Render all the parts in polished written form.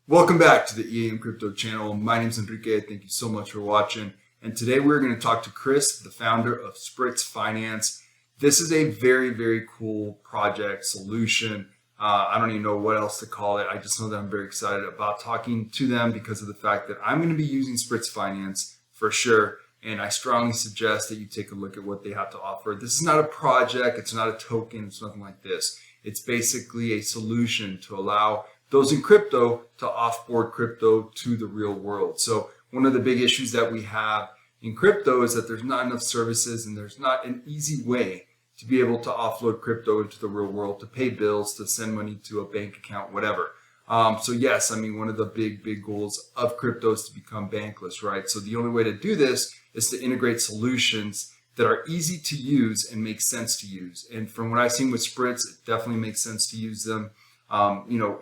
Welcome back to the EAM Crypto channel. My name is Enrique. Thank you so much for watching. And today we're going to talk to Chris, the founder of Spritz Finance. This is a very, very cool project solution. I don't even know what else to call it. I just know that I'm very excited about talking to them because of the fact that I'm going to be using Spritz Finance for sure. And I strongly suggest that you take a look at what they have to offer. This is not a project. It's not a token. It's nothing like this. It's basically a solution to allow those in crypto to offboard crypto to the real world. So one of the big issues that we have in crypto is that there's not enough services and there's not an easy way to be able to offload crypto into the real world, to pay bills, to send money to a bank account, whatever. So yes, I mean, one of the big goals of crypto is to become bankless, right? So the only way to do this is to integrate solutions that are easy to use and make sense to use. And from what I've seen with Spritz, it definitely makes sense to use them.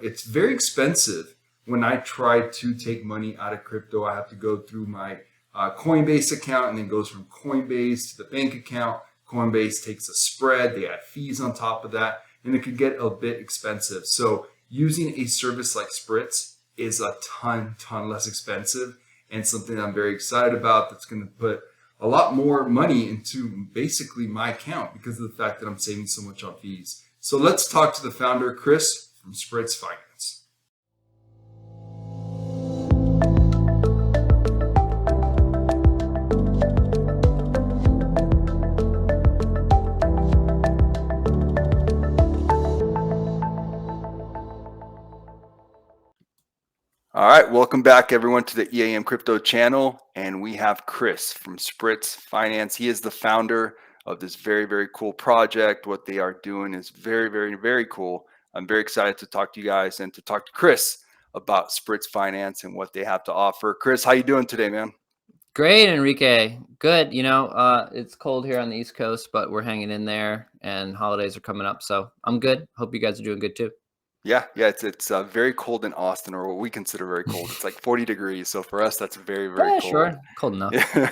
It's very expensive. When I try to take money out of crypto, I have to go through my Coinbase account, and then goes from Coinbase to the bank account. Coinbase takes a spread, they add fees on top of that, and it could get a bit expensive. So using a service like Spritz is a ton less expensive, and something I'm very excited about that's going to put a lot more money into basically my account because of the fact that I'm saving so much on fees. So let's talk to the founder, Chris from Spritz Finance. All right, welcome back everyone to the EAM Crypto channel, and we have Chris from Spritz Finance. He is the founder of this very cool project. What they are doing is very cool. I'm very excited to talk to you guys and to talk to Chris about Spritz Finance and what they have to offer. Chris, how you doing today, man? Great, Enrique. Good. It's cold here on the East Coast, but we're hanging in there, and holidays are coming up, so I'm good. Hope you guys are doing good too. Yeah, it's very cold in Austin, or what we consider very cold. It's like 40 degrees, so for us that's very Yeah, cold. sure. Cold enough. Yeah.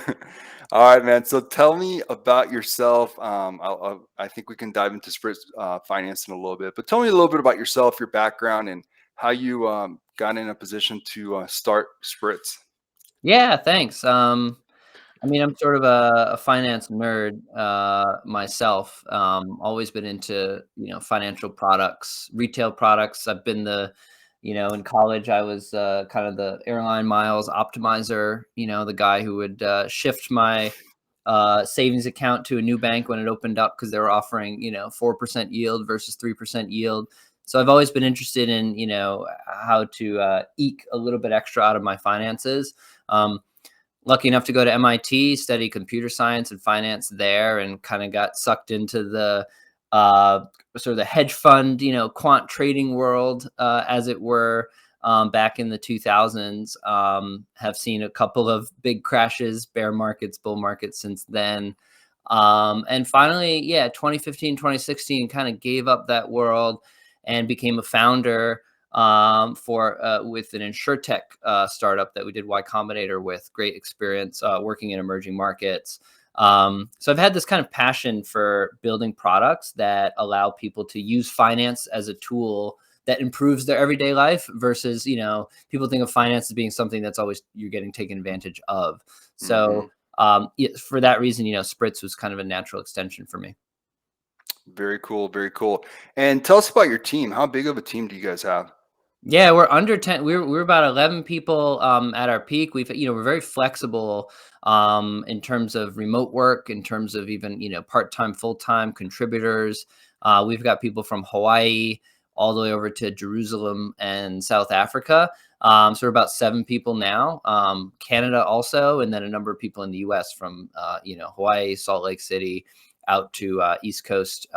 All right, man. So tell me about yourself. I think we can dive into Spritz Finance in a little bit, but tell me a little bit about yourself, your background, and how you got in a position to start Spritz. Yeah, thanks. I'm sort of a finance nerd myself. Always been into financial products, retail products. I've been in college I was kind of the airline miles optimizer. The guy who would shift my savings account to a new bank when it opened up because they were offering 4% yield versus 3% yield. So I've always been interested in how to eke a little bit extra out of my finances. Lucky enough to go to MIT, study computer science and finance there, and kind of got sucked into the sort of the hedge fund, quant trading world, as it were, back in the 2000s. Have seen a couple of big crashes, bear markets, bull markets since then. And finally, 2015, 2016, kind of gave up that world and became a founder for with an insurtech startup that we did Y Combinator with. Great experience working in emerging markets. So I've had this kind of passion for building products that allow people to use finance as a tool that improves their everyday life versus, people think of finance as being something that's always you're getting taken advantage of. Hmm. So for that reason, Spritz was kind of a natural extension for me. Very cool, very cool. And tell us about your team. How big of a team do you guys have? Yeah, we're under 10. We're about 11 people at our peak. We're very flexible in terms of remote work, in terms of even, part-time, full-time contributors. We've got people from Hawaii all the way over to Jerusalem and South Africa. So we're about 7 people now. Canada also, and then a number of people in the US from, Hawaii, Salt Lake City, out to East Coast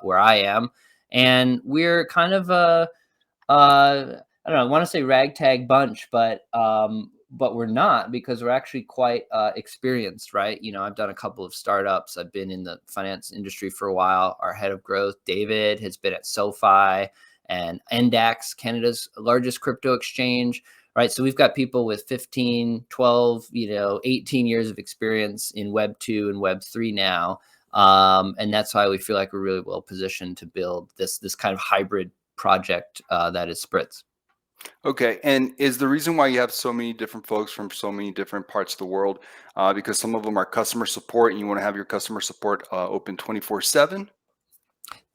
where I am. And we're kind of I don't know, I want to say ragtag bunch, but we're not, because we're actually quite experienced, right? I've done a couple of startups. I've been in the finance industry for a while. Our head of growth, David, has been at SoFi and Endax, Canada's largest crypto exchange, right? So we've got people with 15, 12, 18 years of experience in Web 2 and Web 3 now. And that's why we feel like we're really well positioned to build this kind of hybrid project that is Spritz. Okay, and is the reason why you have so many different folks from so many different parts of the world because some of them are customer support and you want to have your customer support open 24/7?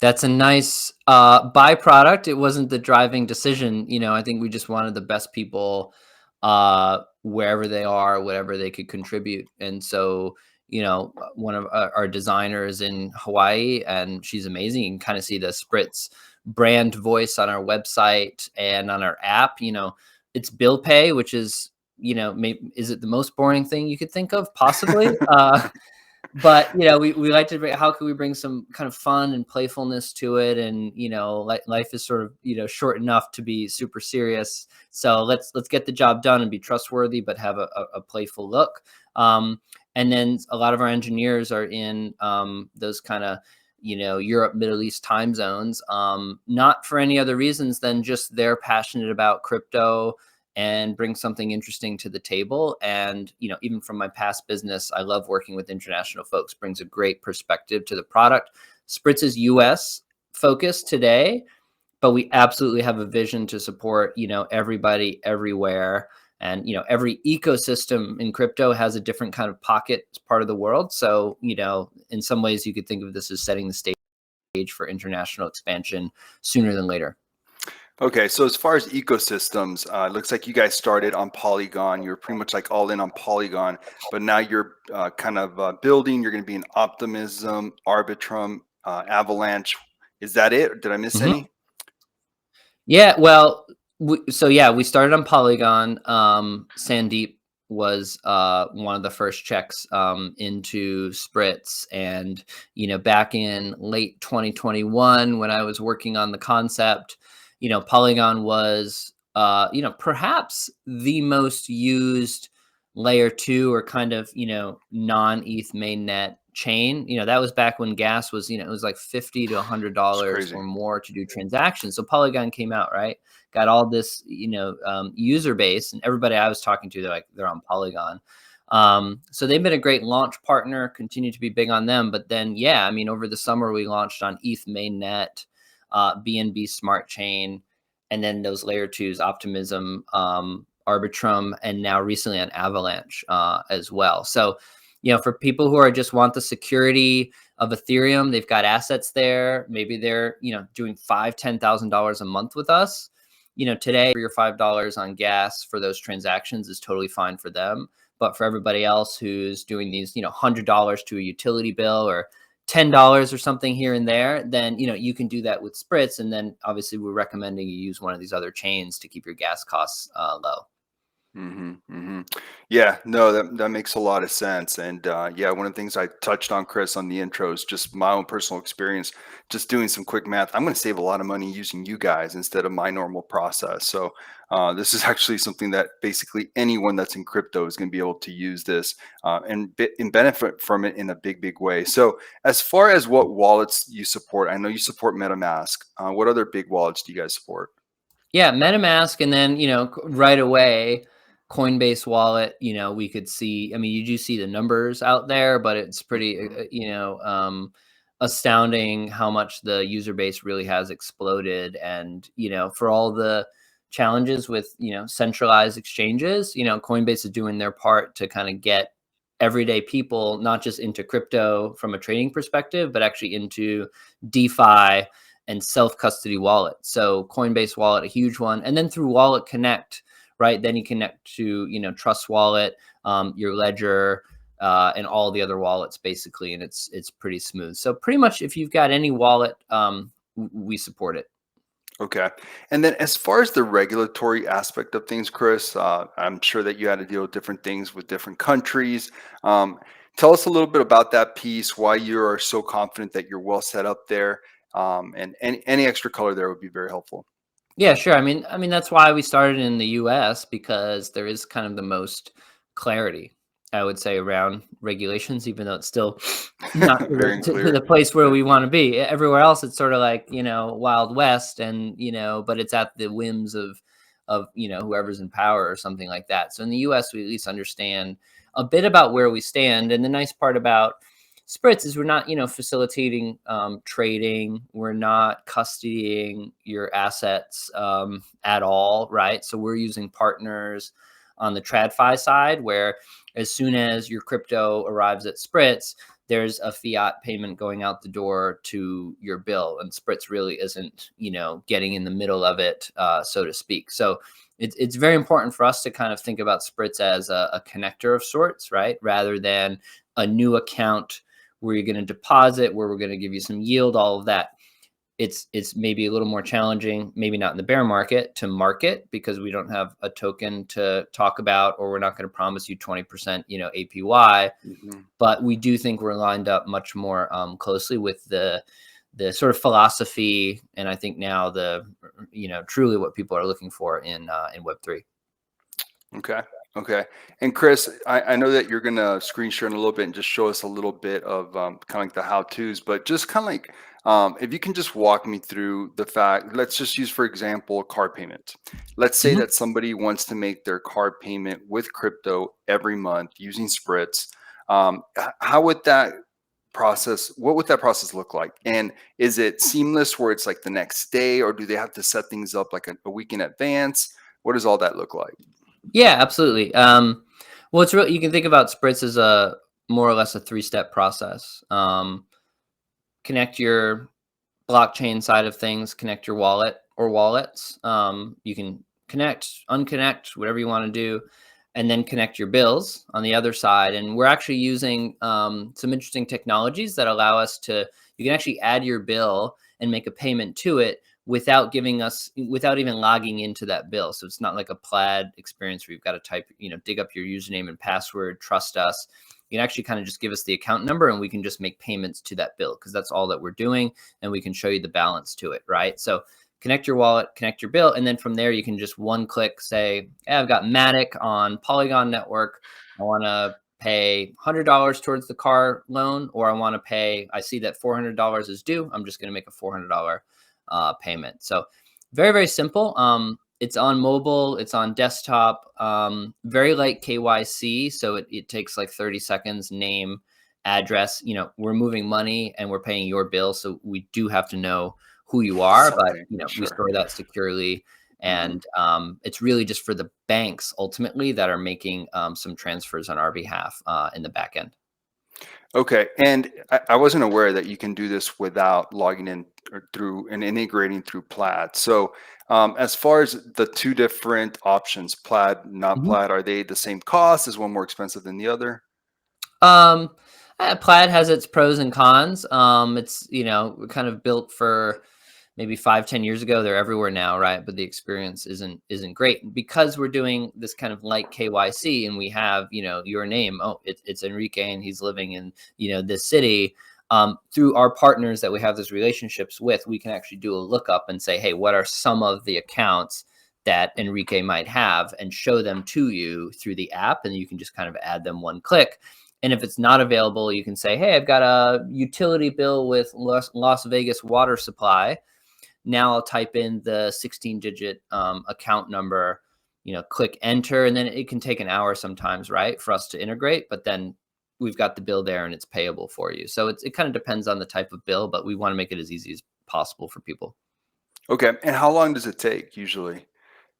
That's a nice byproduct. It wasn't the driving decision. I think we just wanted the best people wherever they are, whatever they could contribute. And so, one of our designers in Hawaii, and she's amazing. You can kind of see the Spritz brand voice on our website and on our app. It's bill pay, which is, is it the most boring thing you could think of? Possibly. But we like to bring, how can we bring some kind of fun and playfulness to it, and life is sort of short enough to be super serious, so let's get the job done and be trustworthy but have a playful look. And then a lot of our engineers are in those kind of Europe, Middle East time zones, not for any other reasons than just they're passionate about crypto and bring something interesting to the table. And, even from my past business, I love working with international folks, brings a great perspective to the product. Spritz is US focused today, but we absolutely have a vision to support, everybody everywhere. And, every ecosystem in crypto has a different kind of pocket as part of the world. So, in some ways you could think of this as setting the stage for international expansion sooner than later. Okay, so as far as ecosystems, it looks like you guys started on Polygon. You're pretty much like all in on Polygon, but now you're kind of building. You're going to be in Optimism, Arbitrum, Avalanche. Is that it? Or did I miss Mhm. any? Yeah, well, we started on Polygon. Sandeep was one of the first checks into Spritz, and back in late 2021 when I was working on the concept, Polygon was perhaps the most used layer 2 or kind of non-ETH mainnet chain. That was back when gas was, it was like $50 to It's $100 crazy. or more to do transactions. So Polygon came out, right? Got all this user base, and everybody I was talking to, they're on Polygon. So they've been a great launch partner, continue to be big on them. But then, yeah, I mean, over the summer we launched on ETH mainnet, BNB Smart Chain, and then those layer 2s, Optimism, Arbitrum, and now recently on Avalanche as well. So, for people who are just want the security of Ethereum, they've got assets there. Maybe they're doing $5,000-$10,000 a month with us. Today, $3 or $5 on gas for those transactions is totally fine for them. But for everybody else who's doing these, $100 to a utility bill or $10 or something here and there, then you can do that with Spritz. And then obviously we're recommending you use one of these other chains to keep your gas costs low. Yeah, no, that makes a lot of sense. And yeah, one of the things I touched on, Chris, on the intro is just my own personal experience. Just doing some quick math, I'm going to save a lot of money using you guys instead of my normal process. So this is actually something that basically anyone that's in crypto is going to be able to use this and benefit from it in a big, big way. So as far as what wallets you support, I know you support MetaMask. What other big wallets do you guys support? Yeah, MetaMask, and then right away, Coinbase Wallet. We could see. I mean, you do see the numbers out there, but it's pretty, Mhm. astounding how much the user base really has exploded. And for all the challenges with centralized exchanges, Coinbase is doing their part to kind of get everyday people not just into crypto from a trading perspective, but actually into DeFi and self-custody wallet. So Coinbase Wallet, a huge one. And then through Wallet Connect, right? Then you connect to, Trust Wallet, your Ledger, and all the other wallets basically. And it's pretty smooth. So pretty much if you've got any wallet, we support it. Okay. And then as far as the regulatory aspect of things, Chris, I'm sure that you had to deal with different things with different countries. Um, Tell us a little bit about that piece, why you are so confident that you're well set up there, and any extra color there would be very helpful. Yeah, sure. I mean that's why we started in the US, because there is kind of the most clarity, I would say, around regulations, even though it's still not to Very to unclear. the place where Yeah. we want to be. Everywhere else, it's sort of like, Wild West, and but it's at the whims of whoever's in power or something like that. So in the US, we at least understand a bit about where we stand. And the nice part about Spritz is we're not, facilitating trading. We're not custodying your assets at all, right? So we're using partners on the TradFi side, where as soon as your crypto arrives at Spritz, there's a fiat payment going out the door to your bill, and Spritz really isn't, getting in the middle of it, so to speak. So it's very important for us to kind of think about Spritz as a connector of sorts, right? Rather than a new account where you're going to deposit, where we're going to give you some yield, all of that. It's maybe a little more challenging, maybe not in the bear market, to market, because we don't have a token to talk about, or we're not going to promise you 20%, APY. Mhm. But we do think we're lined up much more closely with the sort of philosophy, and I think now truly what people are looking for in Web3. Okay. Okay. And Chris, I know that you're going to screen share in a little bit and just show us a little bit of kind of like the how-tos, but just kind of like if you can just walk me through the fact, let's just use, for example, a car payment. Let's say Mhm. that somebody wants to make their car payment with crypto every month using Spritz. How would that what would that process look like? And is it seamless where it's like the next day, or do they have to set things up like a week in advance? What does all that look like? Yeah, absolutely. Well, it's really, you can think about Spritz as a more or less a three-step process. Connect your blockchain side of things, connect your wallet or wallets. You can connect, unconnect, whatever you want to do, and then connect your bills on the other side. And we're actually using some interesting technologies that allow us you can actually add your bill and make a payment to it without without even logging into that bill. So it's not like a Plaid experience where you've got to dig up your username and password, trust us. You can actually kind of just give us the account number, and we can just make payments to that bill, because that's all that we're doing, and we can show you the balance to it, right? So connect your wallet, connect your bill, and then from there you can just one click say, hey, I've got Matic on Polygon network. I want to pay $100 towards the car loan, or I see that $400 is due. I'm just going to make a $400 payment. So very, very simple. It's on mobile, it's on desktop, very light KYC. So it takes like 30 seconds, name, address. We're moving money and we're paying your bill. So we do have to know who you are, but Okay, we sure. store that securely. Mhm. And it's really just for the banks ultimately that are making some transfers on our behalf in the back end. Okay, and I wasn't aware that you can do this without logging in or through and integrating through Plaid. So, as far as the two different options, Plaid, not Mhm. Plaid, are they the same cost? Is one more expensive than the other? Um, Plaid has its pros and cons. It's kind of built for maybe 5-10 years ago. They're everywhere now, right? But the experience isn't great because we're doing this kind of like KYC, and we have your name. Oh, it's Enrique, and he's living in this city. Through our partners that we have those relationships with, we can actually do a lookup and say, hey, what are some of the accounts that Enrique might have, and show them to you through the app, and you can just kind of add them one click. And if it's not available, you can say, hey, I've got a utility bill with Las Vegas water supply. Now I'll type in the 16-digit account number, click enter, and then it can take an hour sometimes, right, for us to integrate. But then we've got the bill there and it's payable for you. So it kind of depends on the type of bill, but we want to make it as easy as possible for people. Okay, and how long does it take usually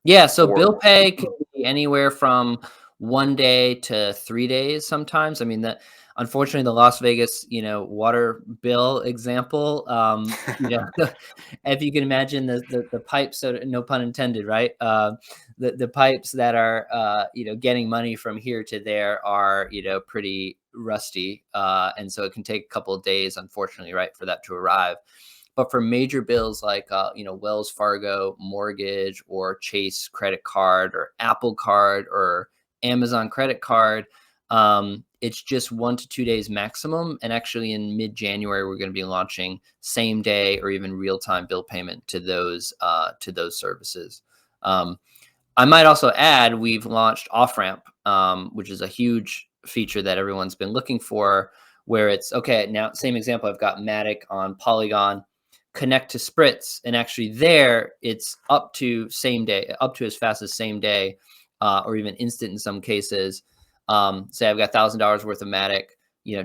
Yeah, so for? bill pay can be anywhere from 1 day to 3 days sometimes. I mean, unfortunately, the Las Vegas, water bill example, if you can imagine the pipes, so no pun intended, right? The pipes that are, getting money from here to there are, pretty rusty. And so it can take a couple of days, unfortunately, right, for that to arrive. But for major bills like Wells Fargo mortgage or Chase credit card or Apple card or Amazon credit card, it's just 1 to 2 days maximum. And actually, in mid-January, we're going to be launching same day or even real-time bill payment to those services. I might also add we've launched off-ramp, which is a huge feature that everyone's been looking for. Where it's okay now. Same example. I've got Matic on Polygon. Connect to Spritz, and actually there it's up to same day, up to as fast as same day, or even instant in some cases. Say I've got $1,000 worth of Matic,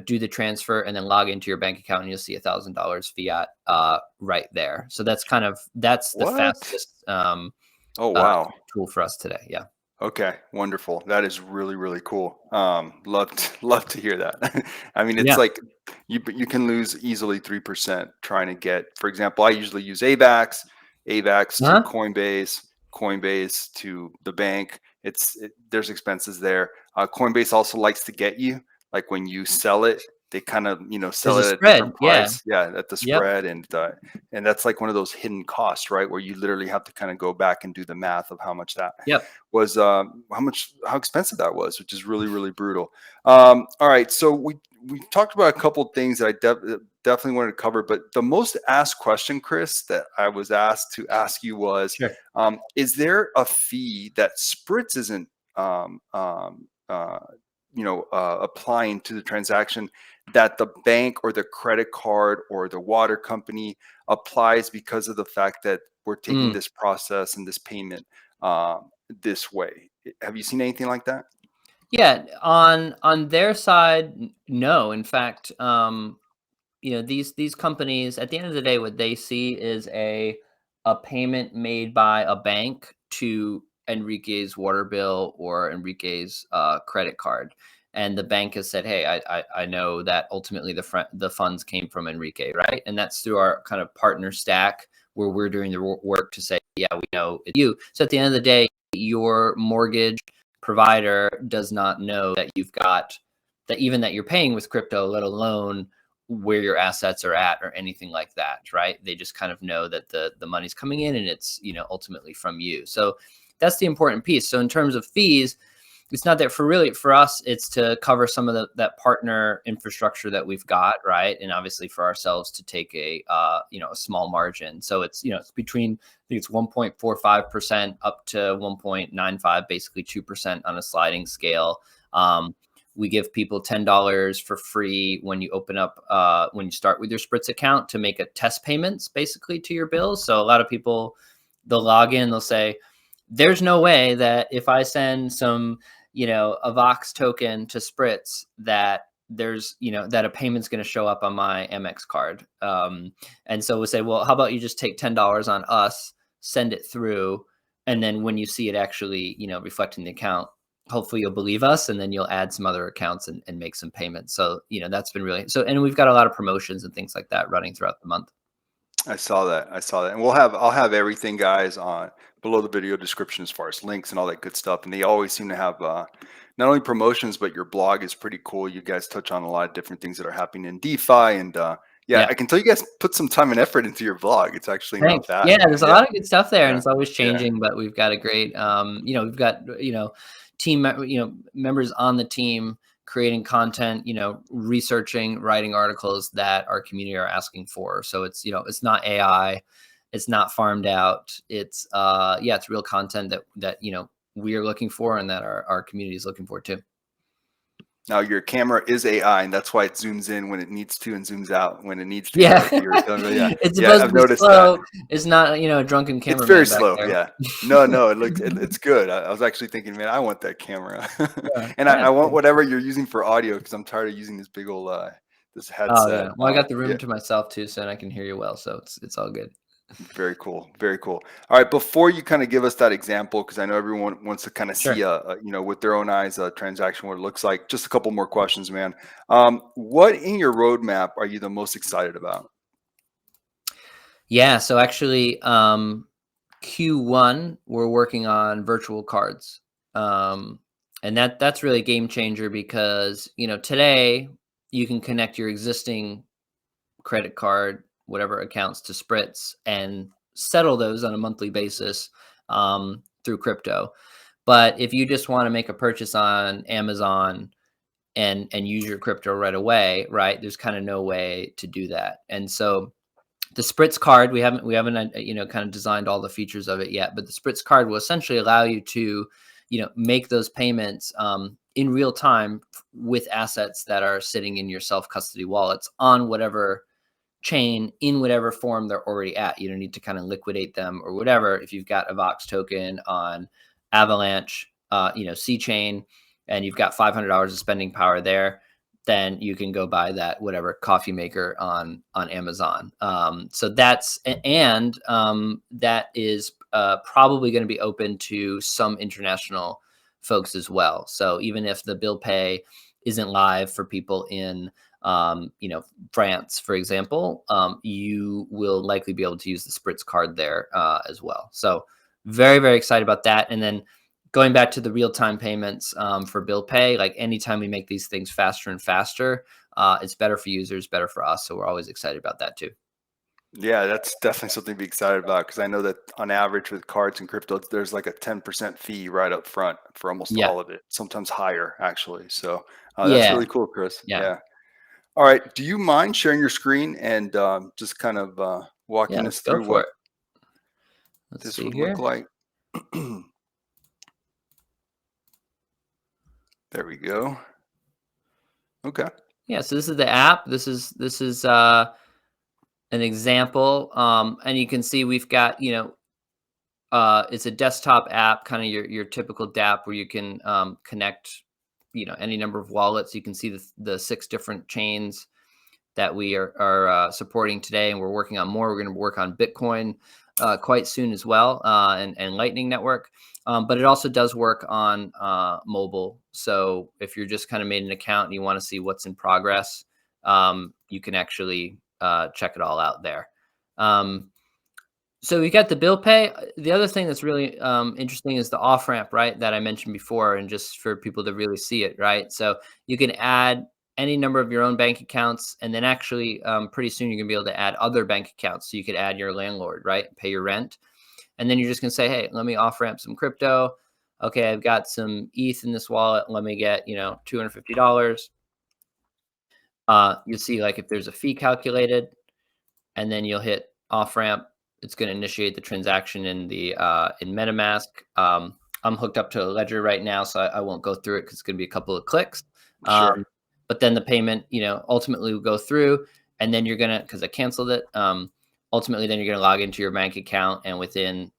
do the transfer and then log into your bank account and you'll see $1,000 fiat right there. So that's the What? fastest Oh, wow. tool for us today. Yeah. Okay, wonderful. That is really, really cool. Love to hear that. I mean, it's Yeah. like you can lose easily 3% trying to get, for example, I usually use AVAX to Uh-huh. Coinbase to the bank. There's expenses there. Coinbase also likes to get you, like when you sell it, they kind of, There's sell a it at a different spread. Yeah. price. Yeah, at the Yep. spread. And that's like one of those hidden costs, right? Where you literally have to kind of go back and do the math of how much that Yep. was, how expensive that was, which is really, really brutal. All right, so we talked about a couple of things that I definitely wanted to cover, but the most asked question, Chris, that I was asked to ask you was, Sure. is there a fee that Spritz isn't, applying to the transaction that the bank or the credit card or the water company applies because of the fact that we're taking Mm. this process and this payment this way? Have you seen anything like that? Yeah. On their side, no. In fact, these companies, at the end of the day, what they see is a payment made by a bank to Enrique's water bill or Enrique's credit card, and the bank has said, "Hey, I know that ultimately the funds came from Enrique, right?" And that's through our kind of partner stack where we're doing the work to say, "Yeah, we know it's you." So at the end of the day, your mortgage provider does not know that you've got that, even that you're paying with crypto, let alone where your assets are at or anything like that, right? They just kind of know that the money's coming in and it's, ultimately from you. So that's the important piece. So in terms of fees, it's not that for us, it's to cover some of that partner infrastructure that we've got, right? And obviously for ourselves to take a small margin. So it's between, I think it's 1.45% up to 1.95, basically 2% on a sliding scale. We give people $10 for free when you open up, when you start with your Spritz account, to make a test payments basically to your bills. So a lot of people, they'll log in, they'll say, there's no way that if I send some, a Vox token to Spritz, that that a payment's going to show up on my Amex card. And so we'll say, well, how about you just take $10 on us, send it through, and then when you see it actually, reflecting the account, hopefully you'll believe us, and then you'll add some other accounts and make some payments. So, that's been really, and we've got a lot of promotions and things like that running throughout the month. I saw that. And I'll have everything, guys, on below the video description as far as links and all that good stuff. And they always seem to have not only promotions, but your blog is pretty cool. You guys touch on a lot of different things that are happening in DeFi. And Yeah. I can tell you guys put some time and effort into your blog. It's actually not Thanks. bad, Yeah, man. there's a lot of good stuff there, and Yeah. it's always changing, but we've got a great, we've got, members on the team creating content, researching, writing articles that our community are asking for. So it's, it's not AI, it's not farmed out. It's, it's real content that we are looking for and that our community is looking for too. Now your camera is AI, and that's why it zooms in when it needs to and zooms out when it needs to. Yeah. Like you were telling me. Yeah. It's Yeah, supposed I've to be noticed slow. that. It's not, a drunken It's cameraman very back slow. there. Yeah. No, it's good. I was actually thinking, man, I want that camera. Yeah. And Yeah, I want whatever you're using for audio, because I'm tired of using this big old this oh headset. yeah. Well, I got the room Yeah, to myself too, so I can hear you well. So it's all good. very cool. Very cool. All right, before you kind of give us that example, because I know everyone wants to kind of Sure. see with their own eyes a transaction, what it looks like. Just a couple more questions, man. What in your roadmap are you the most excited about? Yeah. So actually, Q1 we're working on virtual cards, and that's really a game changer because today you can connect your existing credit card, whatever accounts, to Spritz and settle those on a monthly basis through crypto. But if you just want to make a purchase on Amazon and use your crypto right away, right? There's kind of no way to do that. And so the Spritz card, we haven't kind of designed all the features of it yet, but the Spritz card will essentially allow you to make those payments in real time with assets that are sitting in your self custody wallets on whatever chain, in whatever form they're already at. You don't need to kind of liquidate them or whatever. If you've got a Vox token on Avalanche, C chain, and you've got $500 of spending power there, then you can go buy that whatever coffee maker on Amazon. So that's and that is probably going to be open to some international folks as well. So even if the bill pay isn't live for people in France, for example, you will likely be able to use the Spritz card there as well. So very, very excited about that. And then going back to the real-time payments for bill pay, like anytime we make these things faster and faster, it's better for users, better for us. So we're always excited about that too. Yeah, that's definitely something to be excited about, because I know that on average with cards and crypto, there's like a 10% fee right up front for almost Yeah. all of it, sometimes higher actually. So that's Yeah. really cool, Chris. Yeah. Yeah. All right. Do you mind sharing your screen and just kind of Yeah. walking Let's us go through for what it. Let's this see would here. look like? There we go. Okay. Yeah. So this is the app. This is an example. And you can see we've got, it's a desktop app, kind of your typical DApp where you can connect, any number of wallets. You can see the 6 different chains that we are supporting today, and we're working on more. We're going to work on Bitcoin quite soon as well, and Lightning Network. But it also does work on mobile. So if you're just kind of made an account and you want to see what's in progress, you can actually check it all out there. So we got the bill pay. The other thing that's really interesting is the off ramp, right? That I mentioned before, and just for people to really see it, right? So you can add any number of your own bank accounts, and then actually pretty soon you're gonna be able to add other bank accounts. So you could add your landlord, right? Pay your rent, and then you're just gonna say, hey, let me off ramp some crypto. Okay, I've got some ETH in this wallet. Let me get $250. You'll see like if there's a fee calculated, and then you'll hit off ramp. It's going to initiate the transaction in the in MetaMask. I'm hooked up to a ledger right now, so I won't go through it because it's going to be a couple of clicks. Sure. But then the payment, ultimately will go through, and then you're gonna, because I canceled it. Ultimately, then you're gonna log into your bank account, and within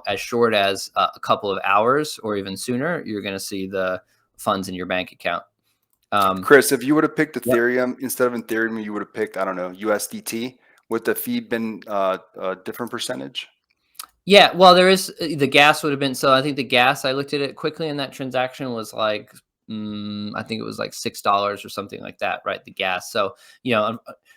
as short as a couple of hours or even sooner, you're gonna see the funds in your bank account. Chris, if you would have picked Yep. Ethereum instead of Ethereum, you would have picked, I don't know, USDT. Would the fee been a different percentage? Yeah, well, there is the gas would have been. So I think the gas, I looked at it quickly, and that transaction was like, I think it was like $6 or something like that, right? The gas. So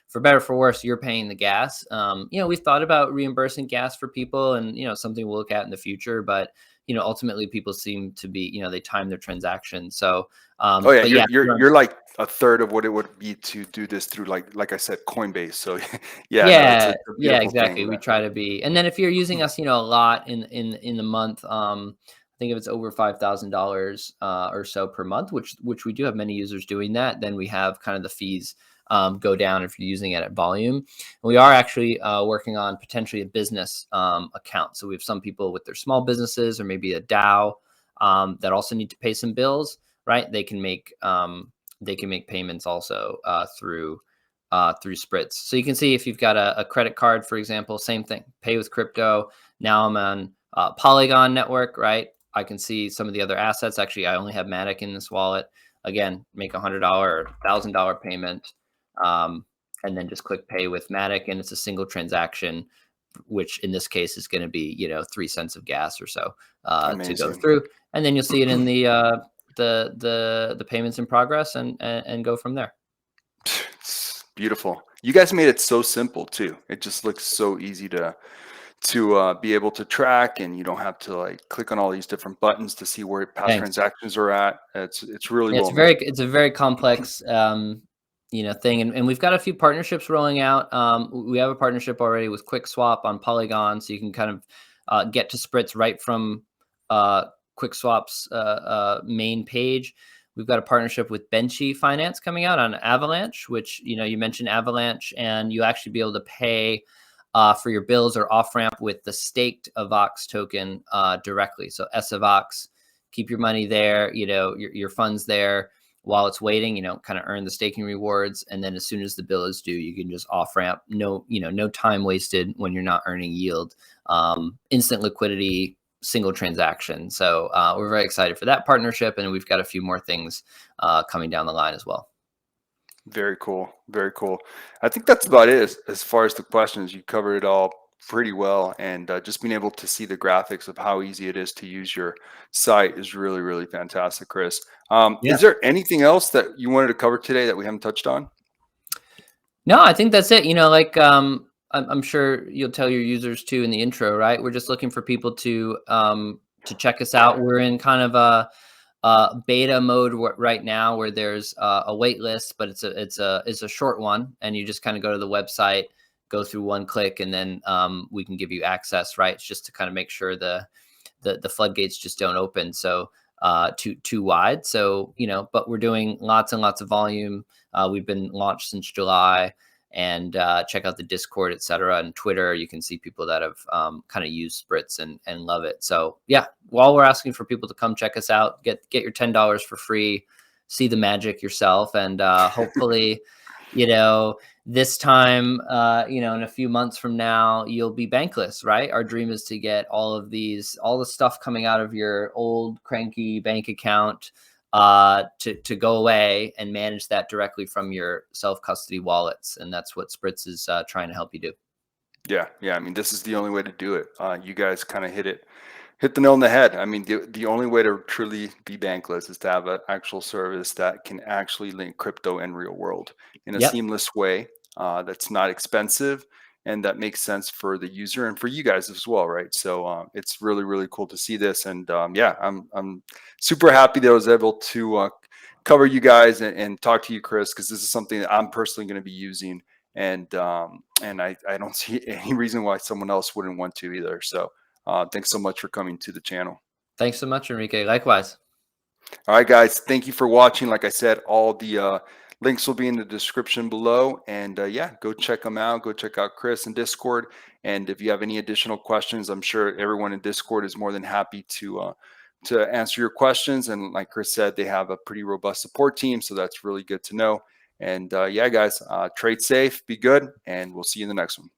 for better or for worse, you're paying the gas. We've thought about reimbursing gas for people, and something we'll look at in the future. But ultimately, people seem to be, they time their transactions. So, Oh yeah, but you're yeah, you're like a third of what it would be to do this through like I said, Coinbase. So yeah, no, it's yeah, a yeah, beautiful thing, exactly. We man. try to be, and then if you're using us, a lot in the month, I think if it's over $5,000 or so per month, which we do have many users doing that, then we have kind of the fees go down if you're using it at volume. And we are actually working on potentially a business account. So we have some people with their small businesses or maybe a DAO that also need to pay some bills, right? They can make payments also through Spritz. So you can see if you've got a credit card, for example, same thing, pay with crypto. Now I'm on Polygon network, right? I can see some of the other assets. Actually, I only have Matic in this wallet. Again, make $100 or $1,000 payment, and then just click pay with Matic, and it's a single transaction, which in this case is going to be 3 cents of gas or so to go Amazing. through, and then you'll see it in the payments in progress, and go from there. It's beautiful. You guys made it so simple too. It just looks so easy to be able to track, and you don't have to like click on all these different buttons to see where past Thanks. transactions are at. It's really Yeah, well made. it's a very complex thing, and we've got a few partnerships rolling out. We have a partnership already with QuickSwap on Polygon, so you can kind of get to Spritz right from QuickSwap's main page. We've got a partnership with Spritz Finance coming out on Avalanche, which you mentioned Avalanche, and you actually be able to pay for your bills or off ramp with the staked Avox token directly. So SAVOX, keep your money there, your funds there while it's waiting, kind of earn the staking rewards. And then as soon as the bill is due, you can just off ramp. No time wasted when you're not earning yield. Instant liquidity, single transaction. So we're very excited for that partnership, and we've got a few more things coming down the line as well. Very cool. Very cool. I think that's about it as far as the questions. You covered it all pretty well. And just being able to see the graphics of how easy it is to use your site is really, really fantastic, Chris. Yeah. Is there anything else that you wanted to cover today that we haven't touched on? No, I think that's it. Like I'm sure you'll tell your users too in the intro, right? We're just looking for people to check us out. We're in kind of a beta mode right now where there's a wait list, but it's a short one, and you just kind of go to the website, go through one click, and then we can give you access, right? It's just to kind of make sure the floodgates just don't open so too wide. So but we're doing lots and lots of volume. We've been launched since July, and check out the Discord, etc., and Twitter. You can see people that have kind of used Spritz and love it. So yeah, while we're asking for people to come check us out, get your $10 for free, see the magic yourself, and hopefully, this time, in a few months from now, you'll be bankless, right? Our dream is to get all the stuff coming out of your old cranky bank account to go away and manage that directly from your self-custody wallets. And that's what Spritz is trying to help you do. Yeah. Yeah. I mean, this is the only way to do it. You guys kind of hit the nail on the head. I mean, the only way to truly be bankless is to have an actual service that can actually link crypto and real world in a Yep. seamless way that's not expensive and that makes sense for the user and for you guys as well, right? So it's really, really cool to see this. And yeah, I'm super happy that I was able to cover you guys and talk to you, Chris, because this is something that I'm personally going to be using. And I don't see any reason why someone else wouldn't want to either. So thanks so much for coming to the channel. Thanks so much, Enrique. Likewise. All right, guys. Thank you for watching. Like I said, all the links will be in the description below. And yeah, go check them out. Go check out Chris in Discord. And if you have any additional questions, I'm sure everyone in Discord is more than happy to answer your questions. And like Chris said, they have a pretty robust support team. So that's really good to know. And yeah, guys, trade safe, be good, and we'll see you in the next one.